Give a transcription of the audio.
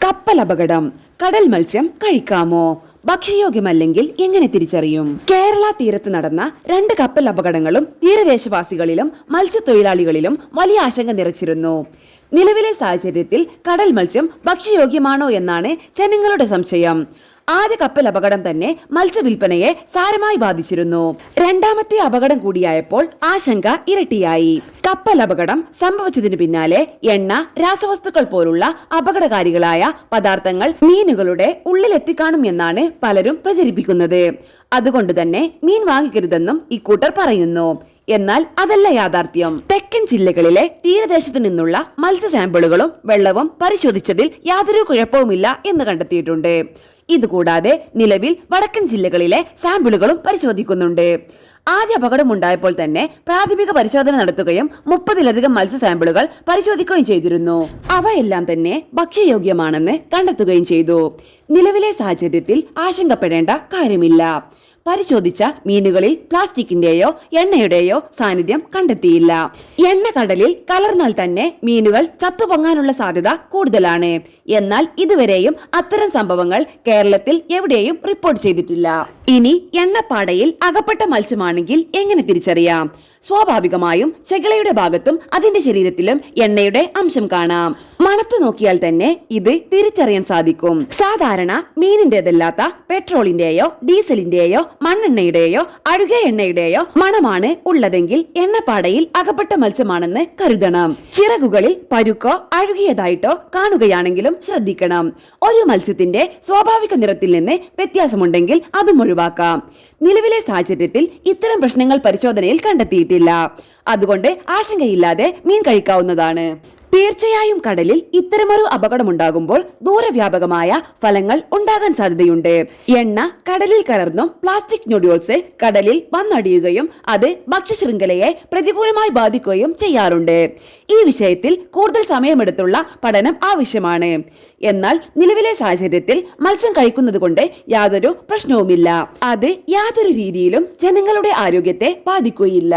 കപ്പൽ അപകടം. കടൽ മത്സ്യം കഴിക്കാമോ? ഭക്ഷ്യയോഗ്യമല്ലെങ്കിൽ എങ്ങനെ തിരിച്ചറിയും? കേരള തീരത്ത് നടന്ന 2 കപ്പൽ അപകടങ്ങളും തീരദേശവാസികളിലും മത്സ്യത്തൊഴിലാളികളിലും വലിയ ആശങ്ക നിറച്ചിരുന്നു. നിലവിലെ സാഹചര്യത്തിൽ കടൽ മത്സ്യം ഭക്ഷ്യയോഗ്യമാണോ എന്നാണ് ജനങ്ങളുടെ സംശയം. ആദ്യ കപ്പൽ അപകടം തന്നെ മത്സ്യവില്പനയെ സാരമായി ബാധിച്ചിരുന്നു. രണ്ടാമത്തെ അപകടം കൂടിയായപ്പോൾ ആശങ്ക ഇരട്ടിയായി. കപ്പൽ അപകടം സംഭവിച്ചതിന് പിന്നാലെ എണ്ണ, രാസവസ്തുക്കൾ പോലുള്ള അപകടകാരികളായ പദാർത്ഥങ്ങൾ മീനുകളുടെ ഉള്ളിലെത്തിക്കാണും എന്നാണ് പലരും പ്രചരിപ്പിക്കുന്നത്. അതുകൊണ്ട് തന്നെ മീൻ വാങ്ങിക്കരുതെന്നും ഇക്കൂട്ടർ പറയുന്നു. എന്നാൽ അതല്ല യാഥാർത്ഥ്യം. തെക്കൻ ജില്ലകളിലെ തീരദേശത്തു നിന്നുള്ള മത്സ്യ സാമ്പിളുകളും വെള്ളവും പരിശോധിച്ചതിൽ യാതൊരു കുഴപ്പവുമില്ല എന്ന് കണ്ടെത്തിയിട്ടുണ്ട്. ഇതുകൂടാതെ നിലവിൽ വടക്കൻ ജില്ലകളിലെ സാമ്പിളുകളും പരിശോധിക്കുന്നുണ്ട്. ആദ്യ അപകടമുണ്ടായപ്പോൾ തന്നെ പ്രാഥമിക പരിശോധന നടത്തുകയും 30-ലധികം മത്സ്യ സാമ്പിളുകൾ പരിശോധിക്കുകയും ചെയ്തിരുന്നു. അവയെല്ലാം തന്നെ ഭക്ഷ്യയോഗ്യമാണെന്ന് കണ്ടെത്തുകയും ചെയ്തു. നിലവിലെ സാഹചര്യത്തിൽ ആശങ്കപ്പെടേണ്ട കാര്യമില്ല. പരിശോധിച്ച മീനുകളിൽ പ്ലാസ്റ്റിക്കിന്റെയോ എണ്ണയുടെയോ സാന്നിധ്യം കണ്ടെത്തിയില്ല. എണ്ണ കടലിൽ കലർന്നാൽ തന്നെ മീനുകൾ ചത്തുപൊങ്ങാനുള്ള സാധ്യത കൂടുതലാണ്. എന്നാൽ ഇതുവരെയും അത്തരം സംഭവങ്ങൾ കേരളത്തിൽ എവിടെയും റിപ്പോർട്ട് ചെയ്തിട്ടില്ല. ഇനി എണ്ണപ്പാടയിൽ അകപ്പെട്ട മത്സ്യമാണെങ്കിൽ എങ്ങനെ തിരിച്ചറിയാം? സ്വാഭാവികമായും ചെകിളയുടെ ഭാഗത്തും അതിന്റെ ശരീരത്തിലും എണ്ണയുടെ അംശം കാണാം. മണത്ത് നോക്കിയാൽ തന്നെ ഇത് തിരിച്ചറിയാൻ സാധിക്കും. സാധാരണ മീനിന്റേതല്ലാത്ത പെട്രോളിന്റെയോ ഡീസലിന്റെയോ മണ്ണെണ്ണയുടെയോ അഴുകിയ എണ്ണയുടെയോ മണമാണ് ഉള്ളതെങ്കിൽ എണ്ണപ്പാടയിൽ അകപ്പെട്ട മത്സ്യമാണെന്ന് കരുതണം. ചിറകുകളിൽ പരുക്കോ അഴുകിയതായിട്ടോ കാണുകയാണെങ്കിലും ശ്രദ്ധിക്കണം. ഒരു മത്സ്യത്തിന്റെ സ്വാഭാവിക നിറത്തിൽ നിന്ന് വ്യത്യാസമുണ്ടെങ്കിൽ അതും ഒഴിവാക്കാം. നിലവിലെ സാഹചര്യത്തിൽ ഇത്തരം പ്രശ്നങ്ങൾ പരിശോധനയിൽ കണ്ടെത്തിയിട്ടില്ല. അതുകൊണ്ട് ആശങ്കയില്ലാതെ മീൻ കഴിക്കാവുന്നതാണ്. തീർച്ചയായും കടലിൽ ഇത്തരമൊരു അപകടമുണ്ടാകുമ്പോൾ ദൂരവ്യാപകമായ ഫലങ്ങൾ ഉണ്ടാകാൻ സാധ്യതയുണ്ട്. എണ്ണ കടലിൽ കലർന്നും പ്ലാസ്റ്റിക് നൊഡ്യൂൾസ് കടലിൽ വന്നടിയുകയും അത് ഭക്ഷ്യശൃംഖലയെ പ്രതികൂലമായി ബാധിക്കുകയും ചെയ്യാറുണ്ട്. ഈ വിഷയത്തിൽ കൂടുതൽ സമയമെടുത്തുള്ള പഠനം ആവശ്യമാണ്. എന്നാൽ നിലവിലെ സാഹചര്യത്തിൽ മത്സ്യം കഴിക്കുന്നത് കൊണ്ട് യാതൊരു പ്രശ്നവുമില്ല. അത് യാതൊരു രീതിയിലും ജനങ്ങളുടെ ആരോഗ്യത്തെ ബാധിക്കുകയില്ല.